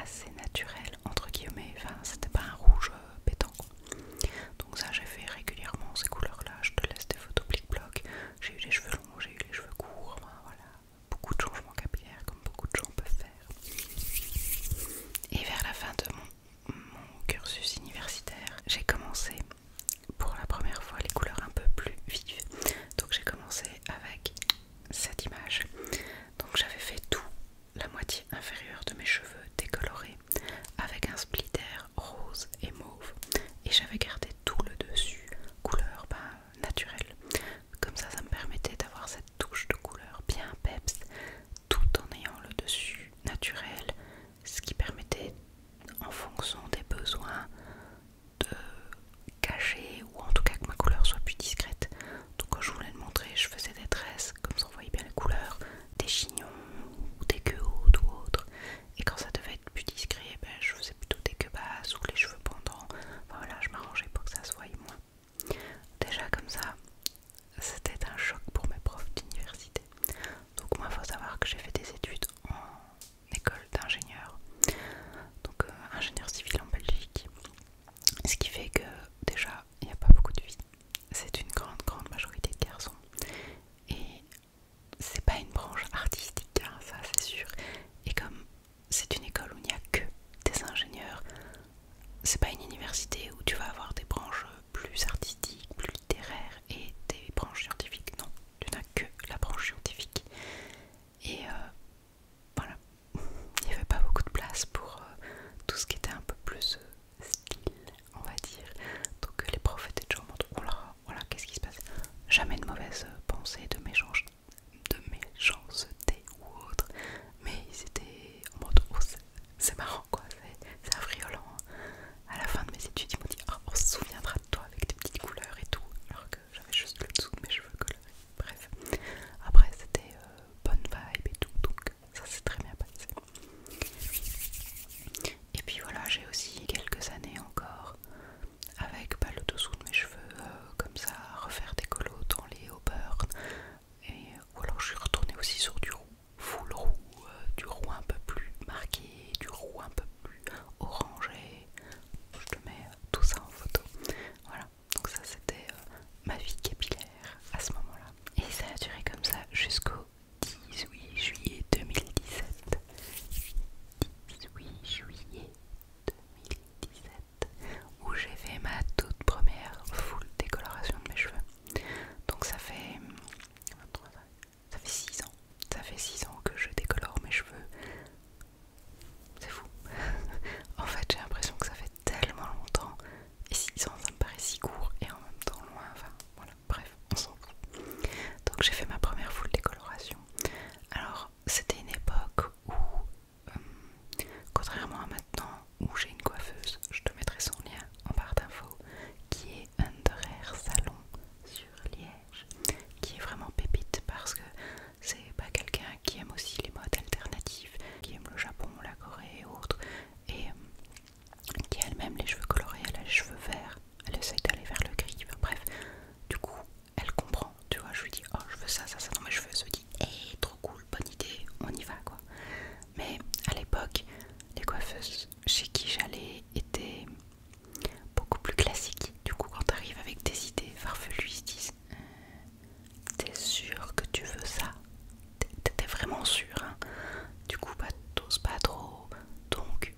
assez naturel entre guillemets, enfin c'était pas un rouge pétant quoi. Donc ça j'ai fait régulièrement ces couleurs là, je te laisse des photos plic-ploc. J'ai eu les cheveux longs, j'ai eu les cheveux courts, enfin, voilà, beaucoup de changements capillaires comme beaucoup de gens peuvent faire. Et vers la fin de mon cursus universitaire, j'ai commencé pour la première fois les couleurs un peu plus vives. Donc j'ai commencé avec cette image. Donc j'avais fait tout, la moitié inférieure de mes cheveux décolorés avec un splitter rose et mauve. Et j'avais gardé tout le dessus, couleur naturelle. Comme ça me permettait d'avoir cette touche de couleur bien peps, tout en ayant le dessus naturel, ce qui permettait, en fonction des besoins, de cacher ou en tout cas que ma couleur soit plus discrète. Donc quand je voulais le montrer, je faisais des tresses, comme ça on voyait bien les couleurs, des chignons ou des queues hautes ou autres. Et quand ça devait être plus discret, je faisais plutôt des queues basses ou les cheveux pendants. Enfin, voilà, je m'arrangeais pour que ça se voie moins. Déjà comme ça, c'était un choc pour mes profs d'université. Donc moi, il faut savoir que j'ai fait des études en école d'ingénieur, donc ingénieur civil en Belgique. Ce qui fait que déjà, il n'y a pas beaucoup de filles. C'est une grande majorité de garçons. Et c'est pas une branche artistique, hein, ça c'est sûr. Et comme c'est une école où il n'y a que des ingénieurs, c'est pas une université où tu vas avoir des branches plus artistiques, plus littéraires et des branches scientifiques. Non, tu n'as que la branche scientifique. Et voilà, il n'y avait pas beaucoup de place pour tout ce qui était un peu plus style, on va dire. Donc les profs étaient toujours en mode oh là, voilà, qu'est-ce qui se passe? Jamais de mauvaises pensées, de méchanceté ou autre, mais ils étaient en mode oh, c'est marrant quoi, c'est affriolant. À la fin de mes études, ils m'ont dit oh, on se souviendra de toi avec tes petites couleurs et tout, alors que j'avais juste le dessous de mes cheveux colorés. Bref, après c'était bonne vibe et tout, donc ça s'est très bien passé. Et puis voilà, j'ai aussi quelques années encore avec le dessous de mes cheveux comme ça, refaire des colos dans les auburn. Et ou alors je suis retournée aussi sur du roux, full roux, du roux un peu plus marqué, du roux un peu plus orangé. Je te mets tout ça en photo. Voilà, donc ça c'était ma vie capillaire à ce moment-là. Et ça a duré comme ça jusqu'au 18 juillet 2017. 18 juillet 2017, où j'ai fait ma toute première full décoloration de mes cheveux. Donc ça fait 6 ans. Ça fait 6 ans que je décolore mes cheveux. C'est fou. En fait, j'ai l'impression que ça fait tellement longtemps. Et 6 ans, ça me paraît si court et en même temps loin. Enfin, voilà, bref, on s'en fout. Donc j'ai fait ma première full décoloration. Alors, c'était une époque où, contrairement à maintenant, où j'ai une coiffeuse, je te mettrai son lien en barre d'infos, qui est Under Hair Salon sur Liège, qui est vraiment pépite parce que c'est pas quelqu'un qui aime aussi les modes alternatifs, qui aime le Japon, la Corée et autres, et qui a elle-même les cheveux colorés, elle a les cheveux verts, elle essaye d'aller vers le gris, enfin, bref, du coup elle comprend, tu vois, je lui dis oh je veux ça dans mes cheveux, elle se dit hey trop cool, bonne idée, on y va quoi. Mais à l'époque, les coiffeuses chez qui j'allais étaient beaucoup plus classiques. Du coup, quand t'arrives avec des idées farfelues, ils se disent t'es sûr que tu veux ça? T'es vraiment sûr, hein? Du coup, t'oses pas trop. Donc,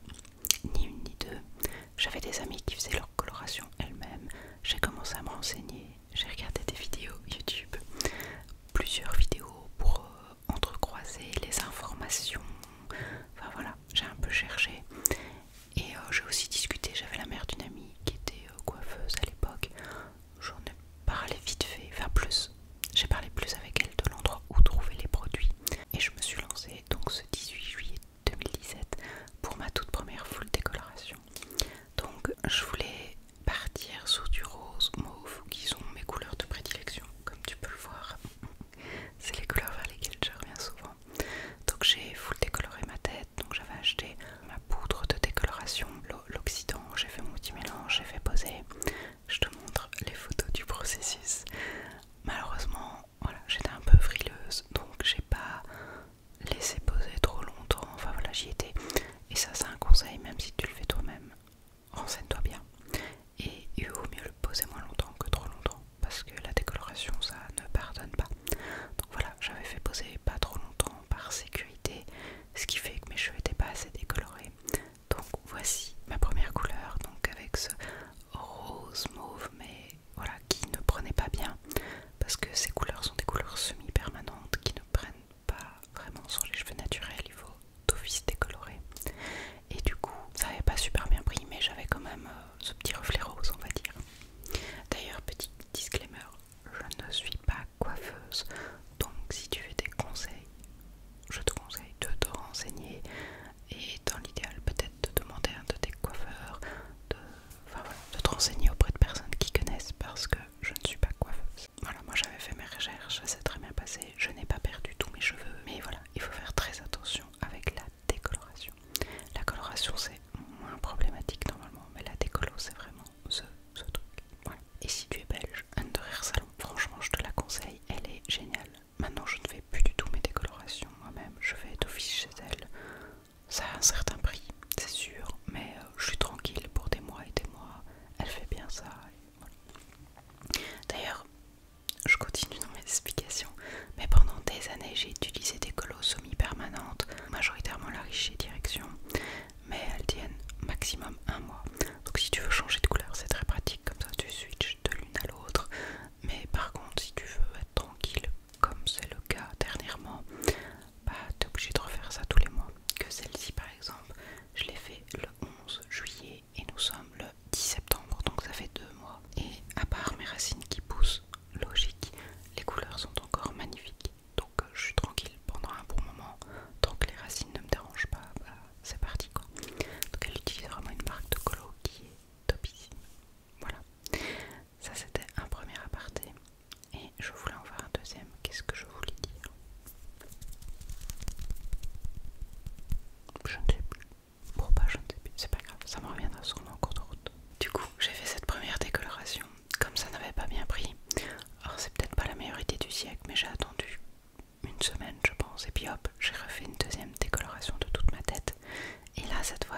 ni une ni deux. J'avais des amis qui faisaient leur coloration elles-mêmes. J'ai commencé à me renseigner. J'ai regardé des vidéos YouTube, plusieurs vidéos pour entrecroiser les informations. Enfin voilà, j'ai un peu cherché. Et j'ai aussi discuté, j'avais la mère d'une amie qui était coiffeuse à l'époque. J'en ai parlé vite fait, enfin plus. J'ai parlé plus avec elle de l'endroit où trouver les produits. Et je me suis lancée donc ce 18 juillet 2017 pour ma toute première full décoloration. Donc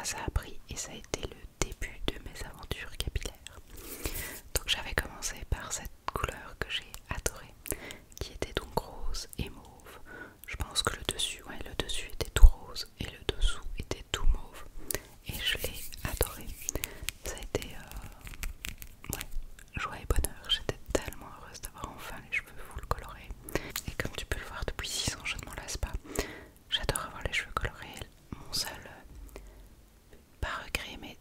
ça a pris et ça a été le début de mes aventures capillaires. Donc j'avais commencé par cette couleur que j'ai adorée, qui était donc rose et mauve. Je pense que le dessus était tout rose et le dessous était tout mauve. Et je l'ai adoré. Ça a été joie et bonheur. J'étais tellement heureuse d'avoir enfin les cheveux full colorés. Et comme tu peux le voir depuis 6 ans, je ne m'en lasse pas. J'adore avoir les cheveux colorés. Mon seul, pas regret, mais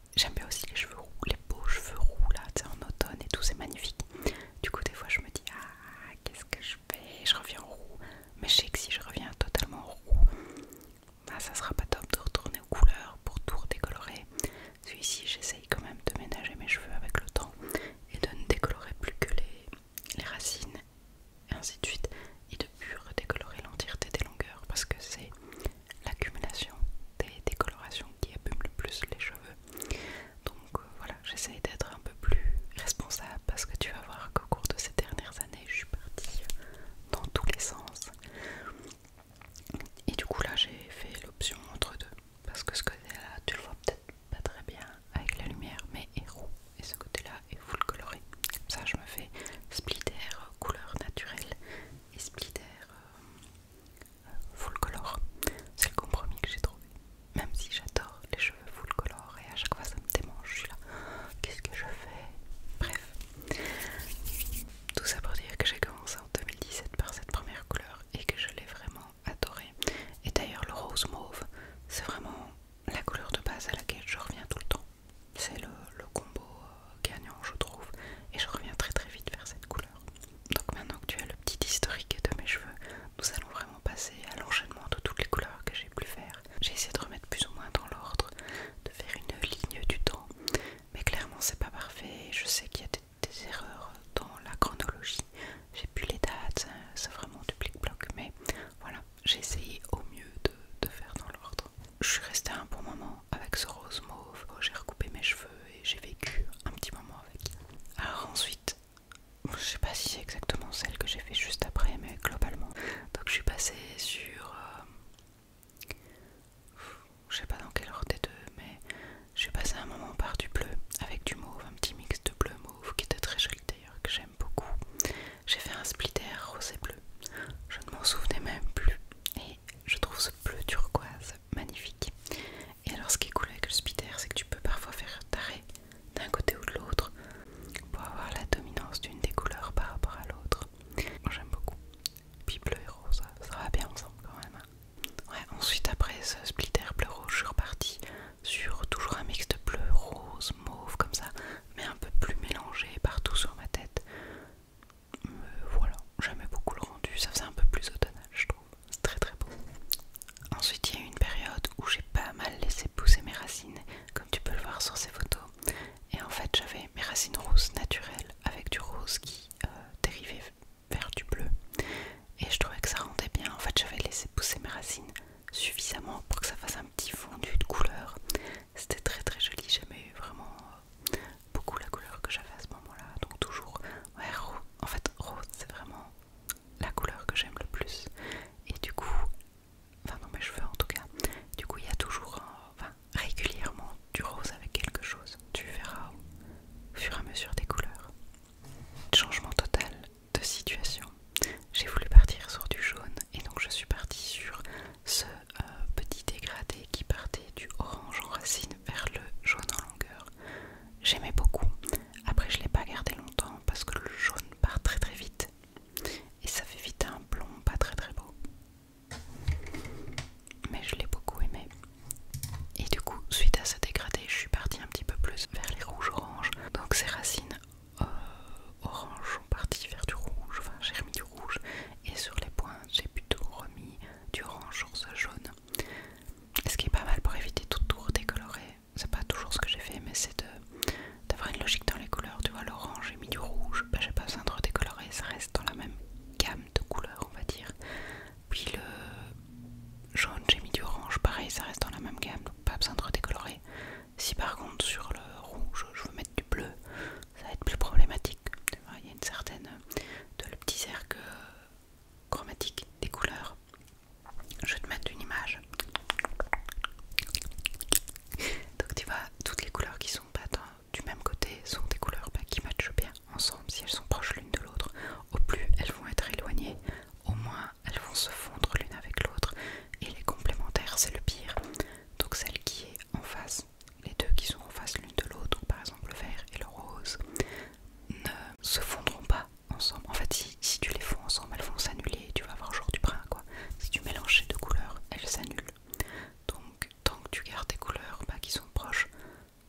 proche,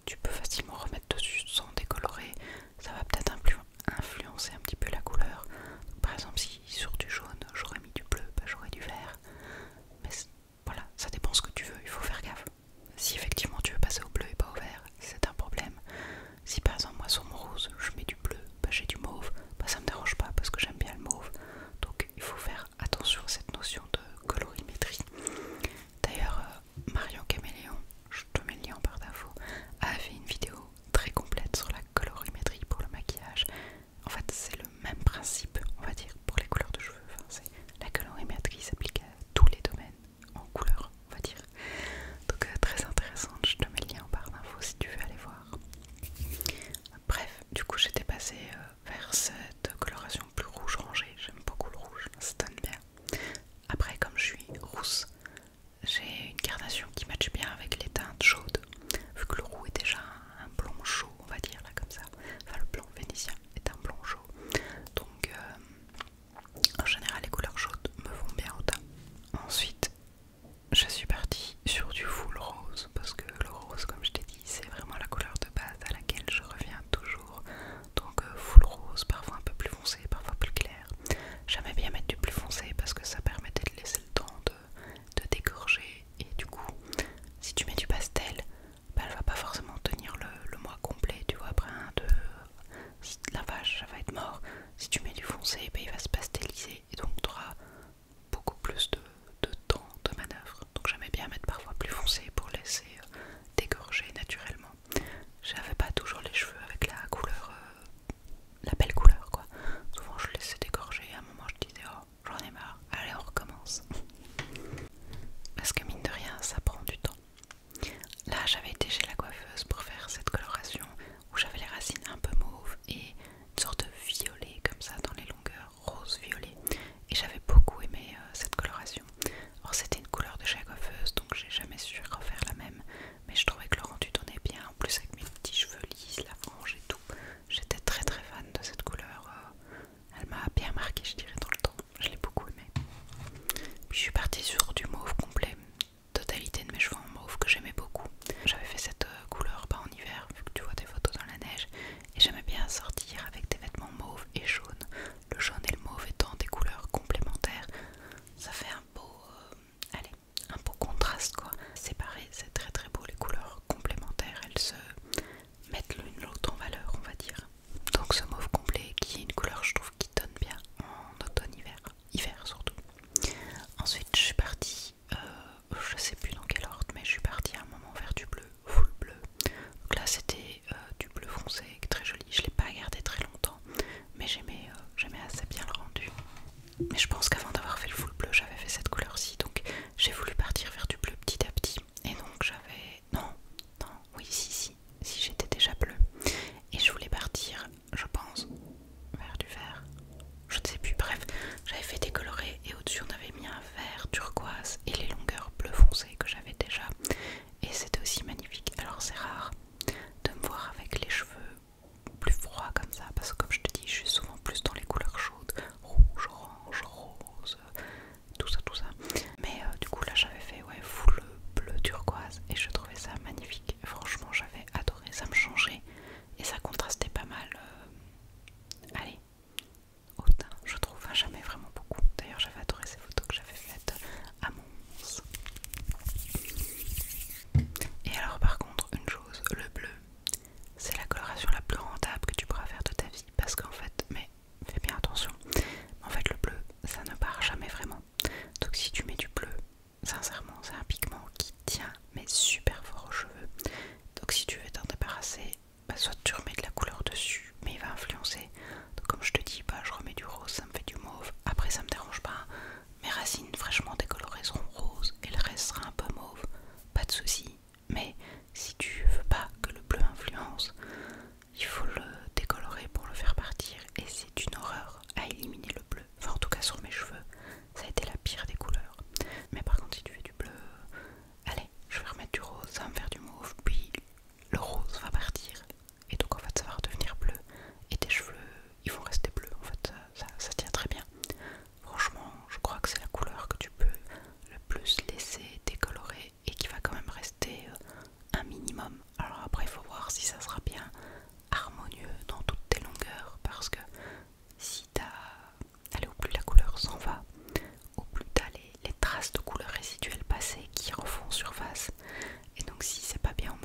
tu peux facilement remettre dessus sans décolorer. Ça va peut-être influencer un petit peu la couleur. Par exemple, si sur du jaune j'aurais mis du bleu, bah, j'aurais du vert. Mais voilà, ça dépend ce que tu veux, il faut faire gaffe. Si effectivement tu veux passer au bleu et pas au vert, c'est un problème. Si par exemple moi sur mon rose je mets du bleu, bah, j'ai du mauve, bah, ça me dérange pas parce que j'aime bien le mauve. Donc il faut faire attention à cette notion de colorimétrie. D'ailleurs, Marion Caméléon, je te mets le lien par défaut, a fait une vidéo très complète sur la colorimétrie pour le maquillage. En fait, c'est le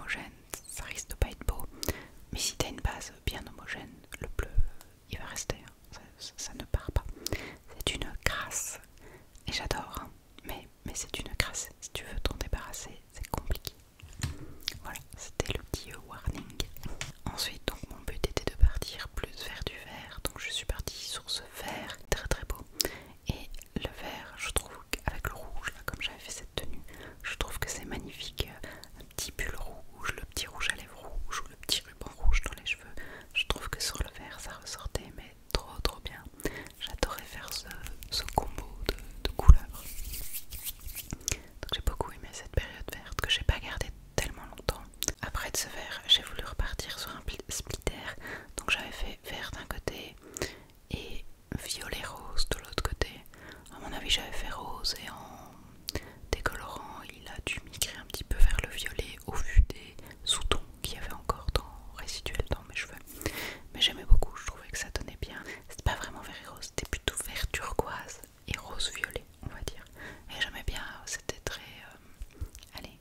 homogène, ça risque de pas être beau. Mais si t'as une base bien homogène, le bleu il va rester, hein. Ça ne part pas. C'est une crasse et j'adore, hein. Mais c'est une crasse. Si tu veux t'en débarrasser, c'est compliqué. Voilà, c'était le petit warning. Ensuite, donc mon but était de partir plus vers du vert, donc je suis partie sur ce vert très très beau. Et le vert, je trouve qu'avec le rouge, là, comme j'avais fait cette tenue, je trouve que c'est magnifique. Un petit pull rouge, le petit rouge à lèvres rouge ou le petit ruban rouge dans les cheveux. Je trouve que sur le vert ça ressortait, mais trop bien. J'adorais faire ce combo de couleurs. Donc j'ai beaucoup aimé cette période verte que j'ai pas gardée tellement longtemps. Après de ce vert, j'ai voulu repartir sur un splitter. Donc j'avais fait vert d'un côté et violet rose de l'autre côté. À mon avis j'avais fait rose et en décolorant il a dû migrer un petit peu vers le violet au vu des sous-tons qu'il y avait encore résiduels dans mes cheveux. Mais j'aimais beaucoup, je trouvais que ça donnait bien. C'était pas vraiment vert et rose, c'était plutôt vert turquoise et rose violet on va dire. Et j'aimais bien, c'était très allez,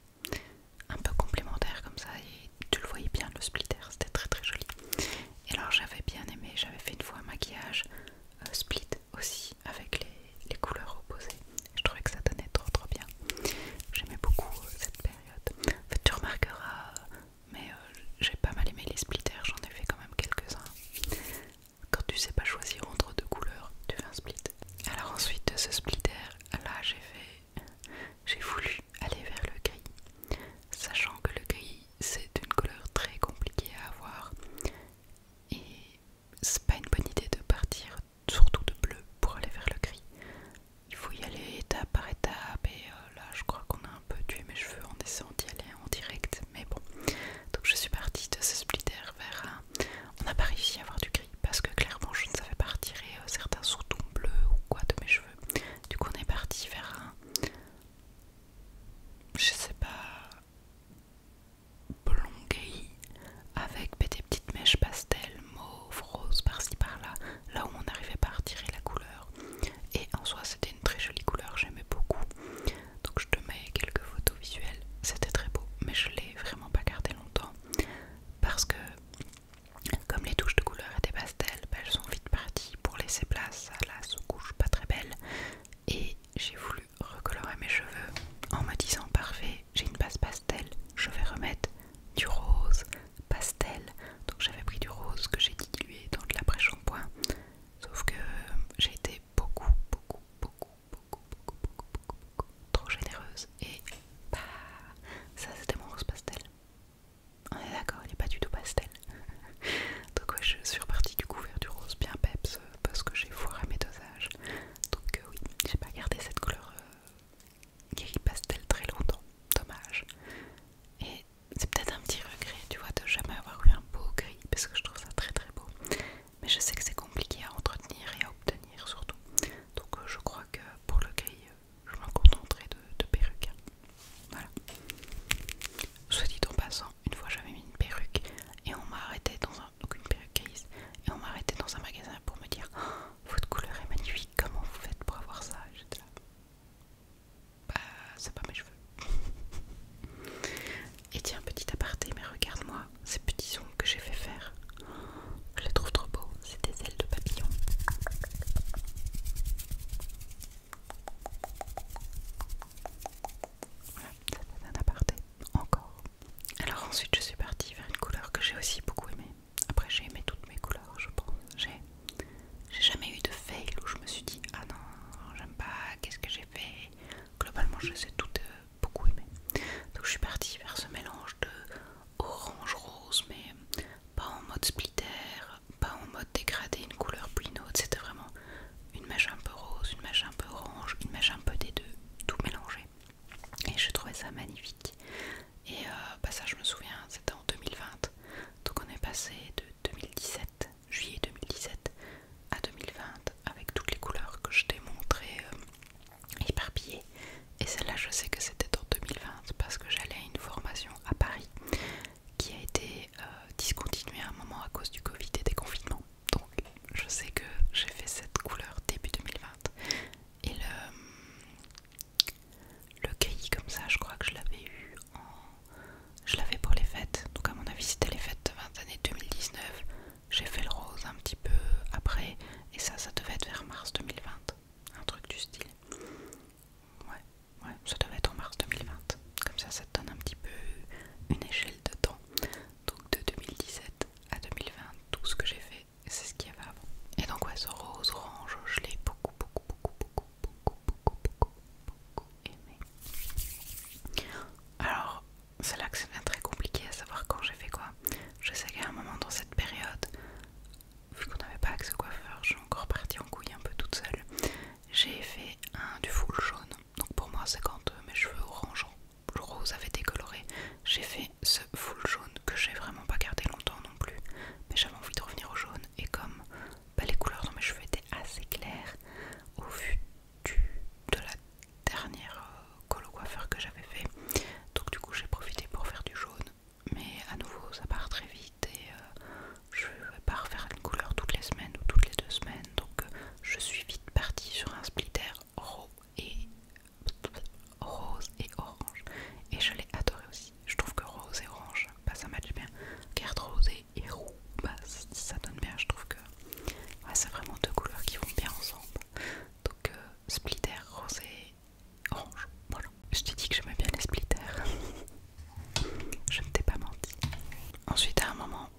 un peu complémentaire comme ça et tu le voyais bien le splitter, c'était très joli. Et alors j'avais bien aimé, j'avais fait une fois un maquillage split aussi avec les couleurs opposées. Je trouvais que ça donnait trop bien. J'aimais beaucoup cette période. En fait tu remarqueras, mais j'ai pas mal aimé les splitters, j'en ai fait quand même quelques-uns. Quand tu sais pas choisir entre deux couleurs, tu fais un split. Alors ensuite de ce splitter, là j'ai voulu aller vers le gris. Sachant que le gris c'est une couleur très compliquée à avoir. Et c'est pas une bonne idée de partir surtout de bleu pour aller vers le gris. Il faut y aller étape par étape et là je crois qu'on a un peu tué mes cheveux en essayant d'y aller en direct, mais bon. Donc je suis partie de ce splitter vers un... On n'a pas réussi à avoir du gris parce que clairement je ne savais pas retirer certains sous-tons bleus ou quoi de mes cheveux. Du coup on est parti vers un... Je sais pas... blond gris avec des petites mèches pastel, mauve, rose par-ci par-là, là où on n'arrivait pas à retirer la couleur. Et en soi c'était une très jolie couleur, j'aimais beaucoup. Donc je te mets quelques photos visuelles, c'était très beau, mais je l'ai vraiment pas gardé longtemps parce que comme les touches de couleur étaient pastel, elles sont vite parties pour laisser place à la sous-couche pas très belle. Et j'ai voulu recolorer mes cheveux en me disant parfait, j'ai une base pastel, je vais remettre du rose pastel. Donc j'avais pris du rose que j'ai dilué dans de l'après-shampoing, sauf que j'ai été beaucoup trop généreuse et bah ça c'était mon rose pastel. On est d'accord, il n'est pas du tout pastel. Donc ouais, je suis repartie du coup vers du rose bien peps parce que j'ai foiré mes dosages. Donc oui, j'ai pas gardé cette couleur gris pastel très longtemps, dommage. Et c'est peut-être un petit regret, tu vois, de jamais avoir eu un beau gris parce que je trouve ça très beau. Mais je sais que c'est compliqué à entretenir et à obtenir surtout. Donc je crois que pour le gris, je me contenterai de perruques. Voilà. Soit dit en passant, une fois j'avais mis une perruque et on m'a arrêté dans un... donc une perruque grise, et on m'a arrêté dans un magasin pour me dire oh, votre couleur est magnifique, comment vous faites pour avoir ça? Et j'étais là, bah c'est pas mes cheveux. Et tiens, petit aparté, mais regarde-moi ces petits ongles que j'ai fait faire. Je les trouve trop beaux, c'est des ailes de papillon. Voilà, ça c'est un aparté, encore. Alors ensuite je suis partie vers une couleur que j'ai aussi beaucoup aimée. Après j'ai aimé toutes mes couleurs je pense. J'ai jamais eu de fail où je me suis dit ah non j'aime pas, qu'est-ce que j'ai fait. Globalement je les ai toutes beaucoup aimées. Donc je suis partie vers ce mélange de orange rose mais pas en mode splitter, pas en mode dégradé, une couleur puis une autre. C'était vraiment une mèche un peu rose, une mèche un peu orange, une mèche un peu des deux, tout mélangé. Et je trouvais ça magnifique. Et bah ça je me souviens, c'était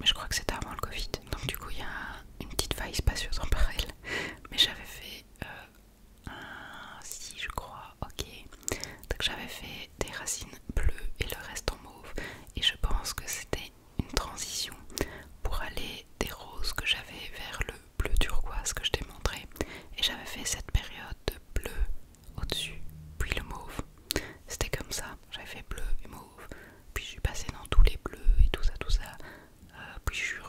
je crois que c'était avant le Covid. Donc du coup il y a une petite faille spacieuse en parallèle. Mais j'avais fait si je crois, ok. Donc j'avais fait des racines bleues et le reste en mauve. Et je pense que c'était une transition pour aller des roses que j'avais vers le bleu turquoise que je t'ai montré. Et j'avais fait cette période de bleu au-dessus, puis le mauve. C'était comme ça, j'avais fait bleu et mauve. Puis je suis passée dans tous les bleus et tout ça, tout ça. Puis je suis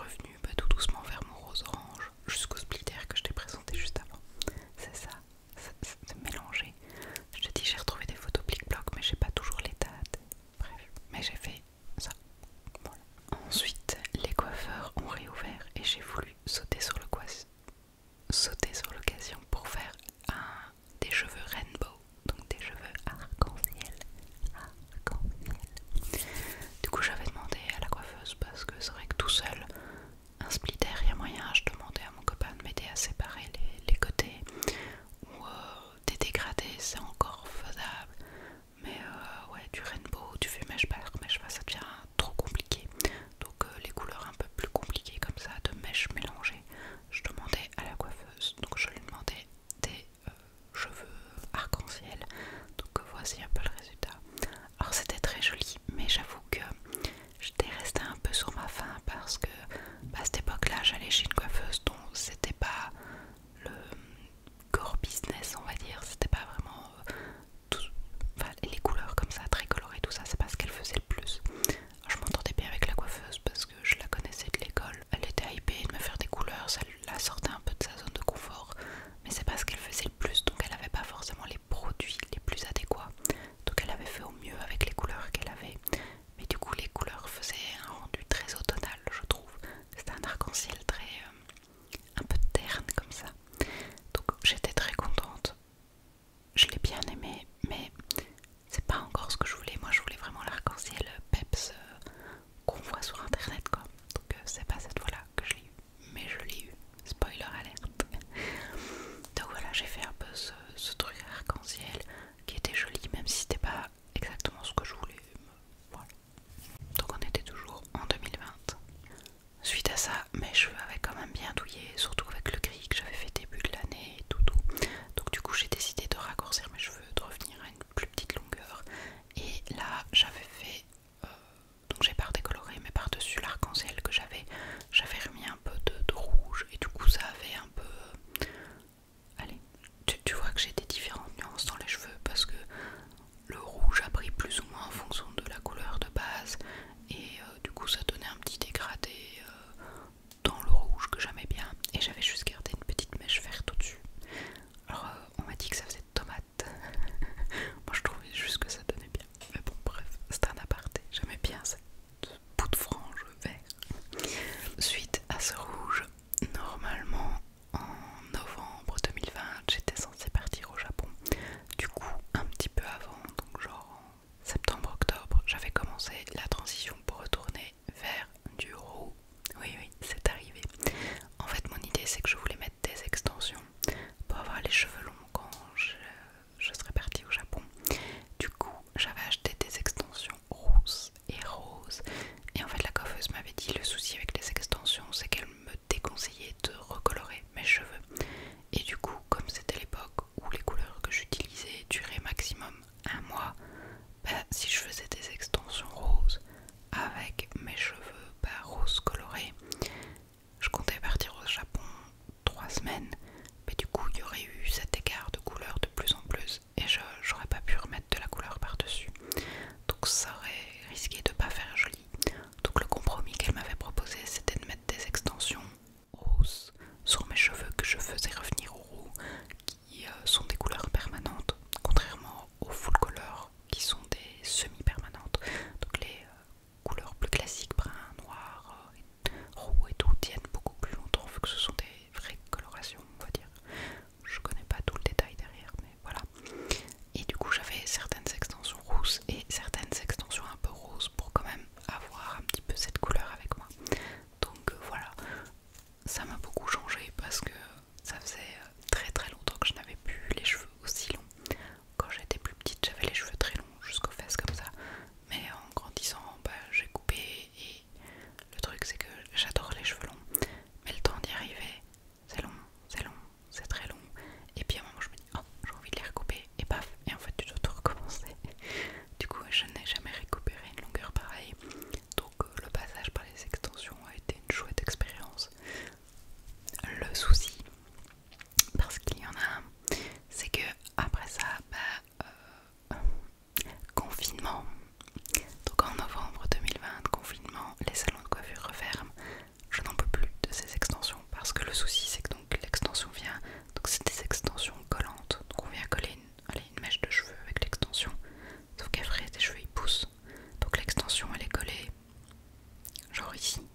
ici.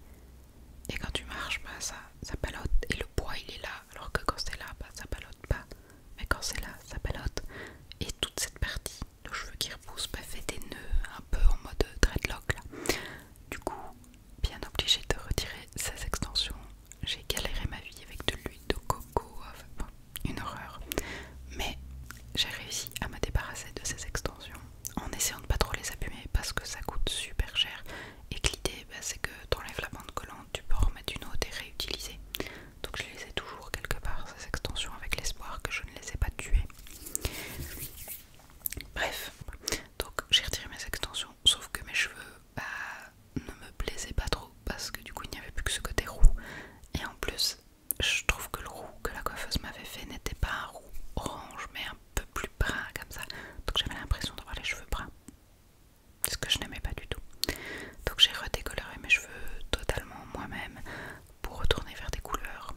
Et quand tu marches, bah, ça palote. Et le poids il est là, alors que quand c'est là, bah, ça palote pas. Mais quand c'est là, ça palote. Et toute cette partie, le cheveu qui repousse, bah, fait des nœuds un peu en mode dreadlock là. Du coup, bien obligée de retirer ces extensions. J'ai galéré ma vie avec de l'huile de coco, enfin, bon, une horreur. Mais j'ai réussi à me débarrasser de ces extensions en essayant de pas trop les abîmer parce que ça coûte super cher et que l'idée bah, c'est que t'enlèves la bande collante, tu peux en remettre une autre et réutiliser. Donc je les ai toujours quelque part ces extensions avec l'espoir que je ne les ai pas tuées. Bref, donc j'ai retiré mes extensions, sauf que mes cheveux bah, ne me plaisaient pas trop parce que du coup il n'y avait plus que ce côté roux. Et en plus, je trouve que le roux que la coiffeuse m'avait fait n'était pas un roux orange mais un peu plus brun comme ça. Donc j'avais l'impression d'avoir les cheveux bruns, ce que je n'aimais pas du tout. Donc j'ai redécoloré mes cheveux totalement moi-même pour retourner vers des couleurs.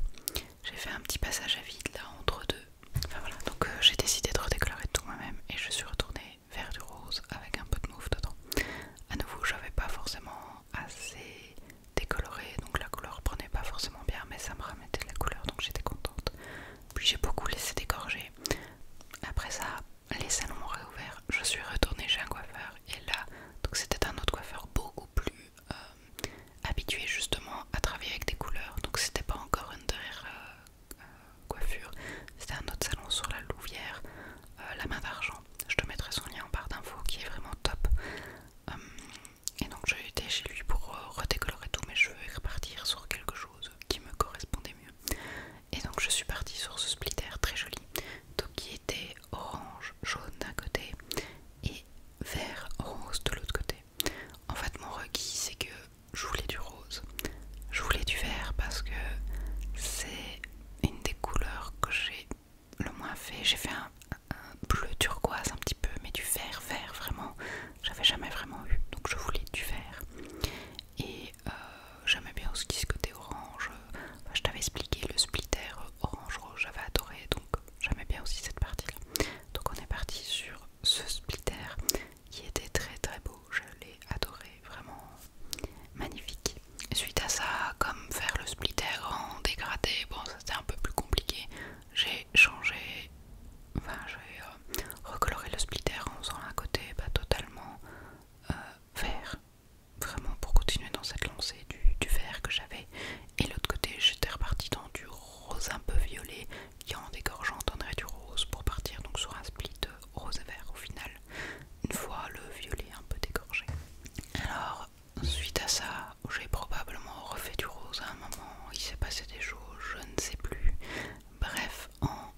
J'ai fait un petit passage à vide là entre deux. Enfin voilà, donc j'ai décidé de redécolorer tout moi-même et je suis retournée vers du rose avec un peu de mauve dedans. À nouveau, j'avais pas forcément assez décoloré, donc la couleur prenait pas forcément bien, mais ça me remettait la couleur, donc j'étais contente. Puis j'ai beaucoup laissé dégorger. Après ça, les salons ont réouvert, je suis retournée chez un coiffeur et là, donc c'était un autre coiffeur beaucoup plus habitué justement à travailler avec des couleurs, donc c'était pas encore une derrière coiffure, c'était un autre salon sur la Louvière, la main d'argent. Je te mettrai son lien en barre d'infos qui est vraiment top. Et donc j'ai été chez lui pour redécolorer tous mes cheveux et repartir sur quelque chose qui me correspondait mieux. Et donc je suis partie sur ce splitter très joli, donc qui était orange, jaune d'un côté et vert rose de l'autre côté. En fait mon requis c'est que je voulais du rose, je voulais du vert parce que c'est une des couleurs que j'ai le moins fait. J'ai fait un bleu turquoise un petit peu, mais du vert vert vraiment, j'avais jamais vraiment eu, donc je voulais du vert. Et j'aimais bien aussi ce côté orange. Enfin, je t'avais expliqué le splitter orange rose, j'avais adoré, donc j'aimais bien aussi cette partie là. Donc on est parti sur ce splitter qui était très très beau, je l'ai adoré, vraiment magnifique. Suite à ça, comme faire le splitter en dégradé, bon ça c'était un peu plus compliqué, j'ai changé, enfin j'ai recoloré le splitter en faisant un côté totalement vert, vraiment pour continuer dans cette lancée du vert que j'avais, et l'autre côté j'étais repartie dans du rose un peu violet qui en dégorgeant donnerait du rose pour partir donc sur un split rose et vert au final, une fois le violet un peu dégorgé. Alors suite à ça, j'ai probablement refait du rose à un moment, il s'est passé des choses, je ne sais plus. Bref, en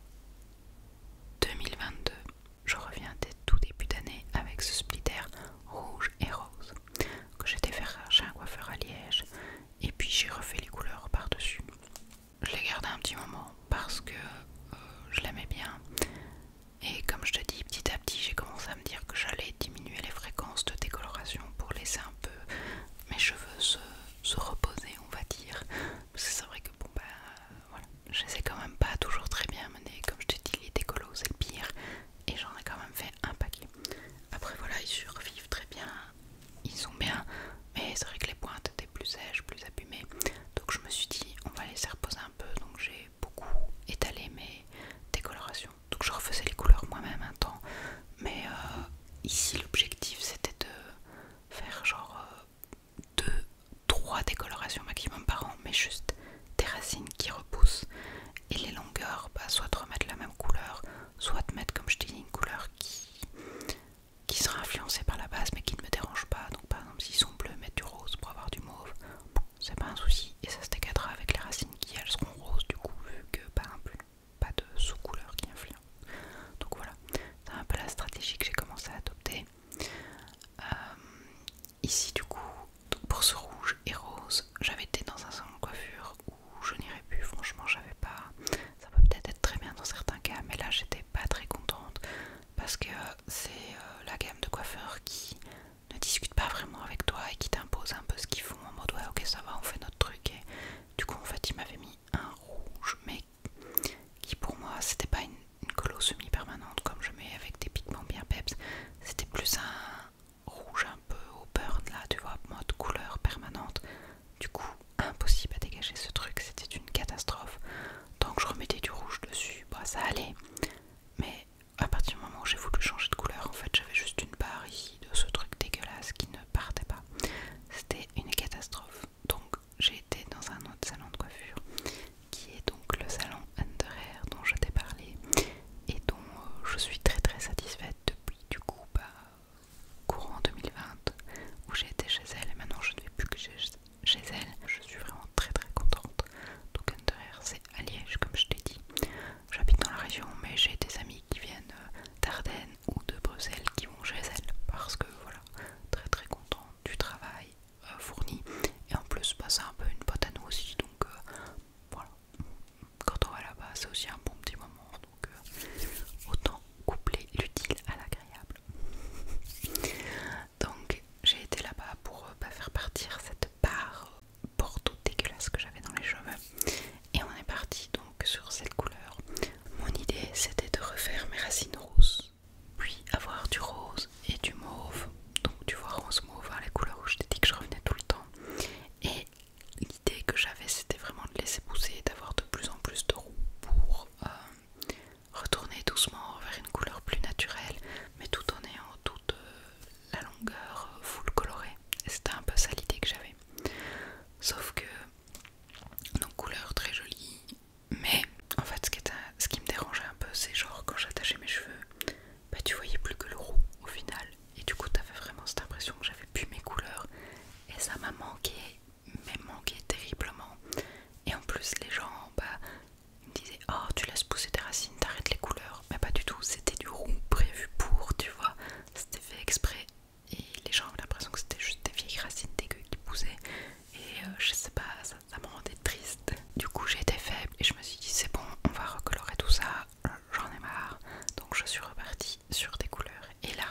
2022, je reviens dès tout début d'année avec ce splitter rouge et rose que j'étais faire chez un coiffeur à Liège, et puis j'ai refait les couleurs par-dessus. Je l'ai gardé un petit moment parce que je l'aimais bien, et comme je te dis, petit à petit j'ai commencé à me dire que j'allais diminuer les fréquences de décoloration pour laisser un peu mes cheveux se reposer, on va dire, parce que c'est vrai que bon bah voilà, je les ai quand même pas toujours très bien menés, comme je te dis, les décolos c'est le pire, et j'en ai quand même fait un paquet. Après voilà, ils survivent très bien, ils sont bien, mais c'est vrai que les pointes étaient plus sèches, plus abîmées, donc je me suis dit on va laisser reposer un peu, donc j'ai beaucoup étalé mes décolorations, donc je refaisais les couleurs moi-même un temps, mais ici l'objectif c'était de faire genre 2-3 décolorations maximum par an, mais juste des racines qui repoussent, et les longueurs, bah, soit te remettre la même couleur, soit te mettre comme je te dis une couleur qui sera influencée par la base mais qui ne me dérange pas. Donc par exemple s'ils sont bleus, mettre du rose pour avoir du mauve, bon, c'est pas un souci, et ça se décadrera avec les racines qui elles seront roses du coup, vu que pas de sous-couleur qui influence. Donc voilà, c'est un peu la stratégie que j'ai commencé à adopter. Ici du coup, pour ce rouge et rose, j'avais été dans un salon de coiffure où je n'irais plus, franchement j'avais pas, ça peut peut-être être très bien dans certains cas, mais là j'étais pas très contente parce que c'est la gamme de coiffeurs qui ne discute pas vraiment avec toi et qui t'impose un peu ce qu'ils font en mode ouais ok ça va on fait notre truc, et du coup en fait il m'avait mis un rouge mais qui pour moi c'était pas une colo semi-permanente comme je mets avec des pigments bien peps, c'était plus un rouge un peu au burn là tu vois, mode couleur permanente. Du je sais pas, ça me rendait triste. Du coup j'ai été faible et je me suis dit c'est bon, on va recolorer tout ça, j'en ai marre. Donc je suis repartie sur des couleurs. Et là,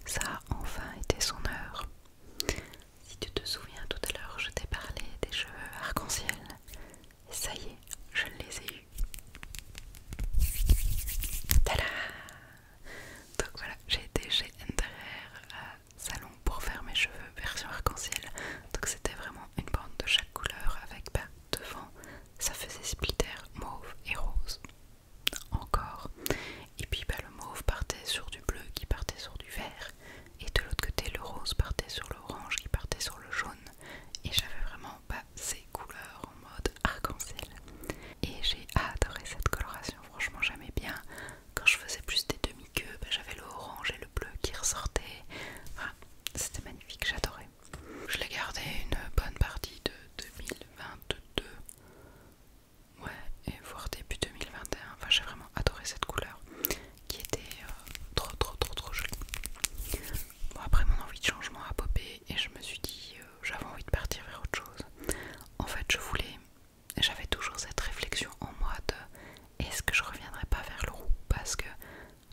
ça a enfin été son heure. Si tu te souviens, tout à l'heure je t'ai parlé des cheveux arc-en-ciel. Et ça y est, je les ai eus. Tada! Donc voilà, j'ai été chez Enderer Salon pour faire mes cheveux version arc-en-ciel. Donc c'était vraiment une bande de chaque couleur avec devant, ça faisait splitter mauve et rose. Encore. Et puis le mauve partait sur du bleu qui partait sur du vert. Et de l'autre côté, le rose partait sur l'orange qui partait sur le jaune. Et j'avais vraiment ces couleurs en mode arc-en-ciel. Et j'ai adoré cette coloration, franchement j'aimais bien. Quand je faisais plus des demi-queues, j'avais le orange et le bleu qui ressortaient. Enfin, c'était magnifique, j'adorais. Je l'ai gardé une bonne partie de 2022. Ouais, et voire début 2021. Enfin, j'ai vraiment adoré cette couleur qui était trop jolie. Bon, après, mon envie de changement a popé et je me suis dit, j'avais envie de partir vers autre chose. En fait, j'avais toujours cette réflexion en moi de est-ce que je reviendrai pas vers le roux, parce que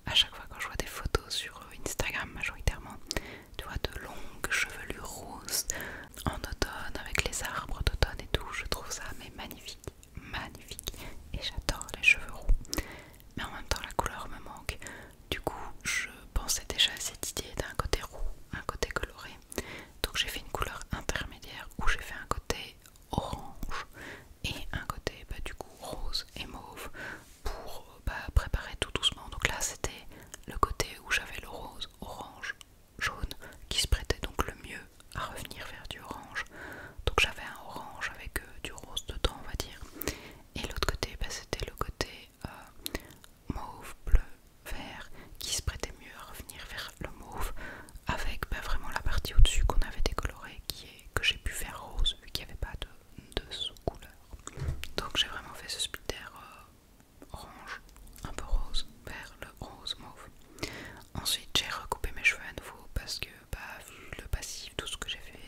à chaque fois quand je vois des photos sur Instagram majoritairement, tu vois de longues chevelures roses en automne avec les arbres d'automne et tout, je trouve ça mais magnifique, magnifique, et j'adore les cheveux roux. Mais en même temps la couleur me manque. Du coup je pensais déjà à cette idée d'un côté roux, un côté coloré. Donc j'ai fait une couleur intermédiaire où j'ai fait un côté orange et un côté du coup rose et mauve pour préparer tout doucement. Donc là c'était le côté où j'avais le rose, orange, jaune qui se prêtait donc le mieux à revenir vers du orange. Donc j'avais un orange avec du rose dedans on va dire. Et l'autre côté c'était le côté mauve, bleu, vert qui se prêtait mieux à revenir vers le mauve avec vraiment la partie au dessus qu'on avait décolorée que j'ai pu faire rose vu qu'il n'y avait pas de sous-couleur. Donc j'ai vraiment fait ce splitter orange, un peu rose, vers le rose mauve. Ensuite j'ai recoupé mes cheveux à nouveau parce que vu le passif, tout ce que j'ai fait,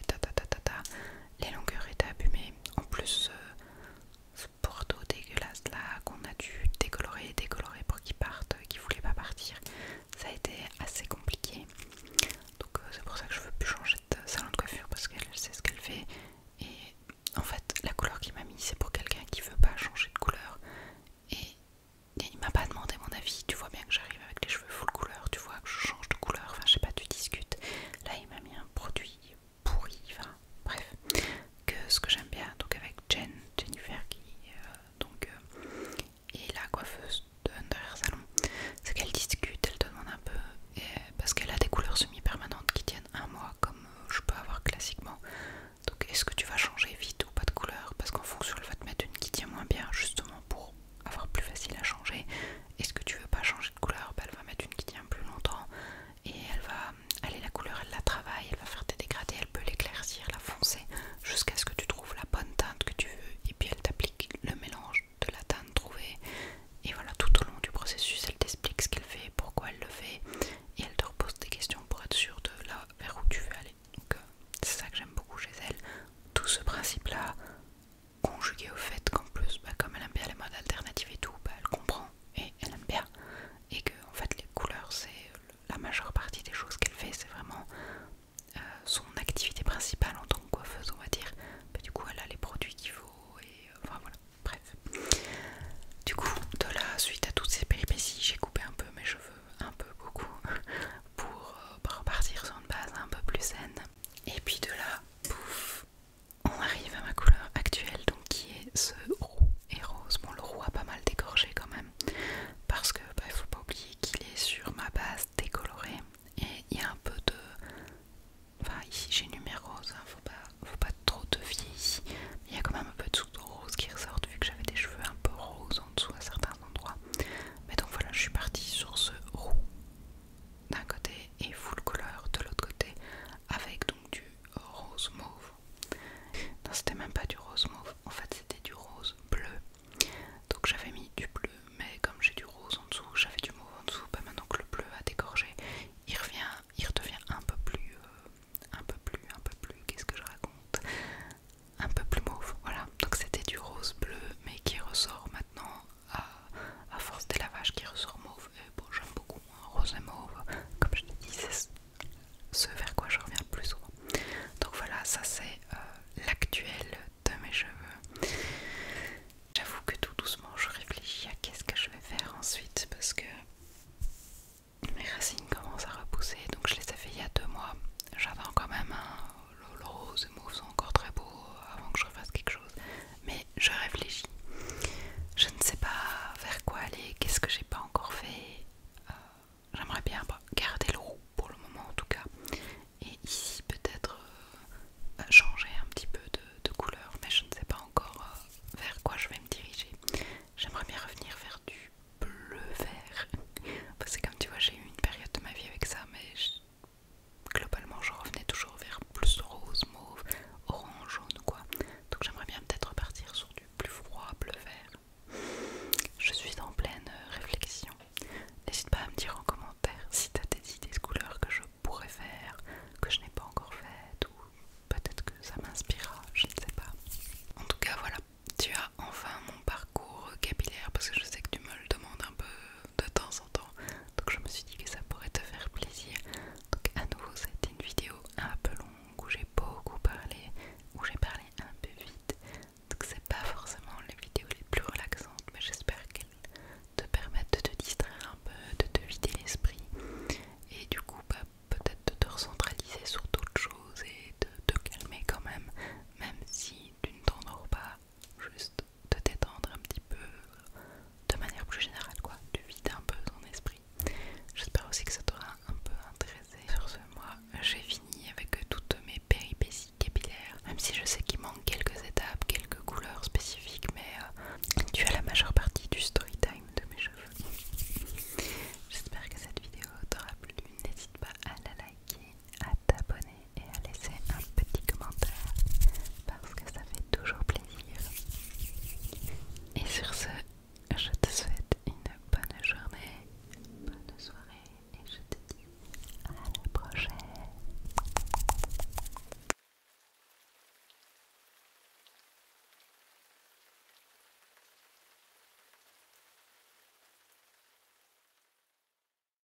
ça m'inspire.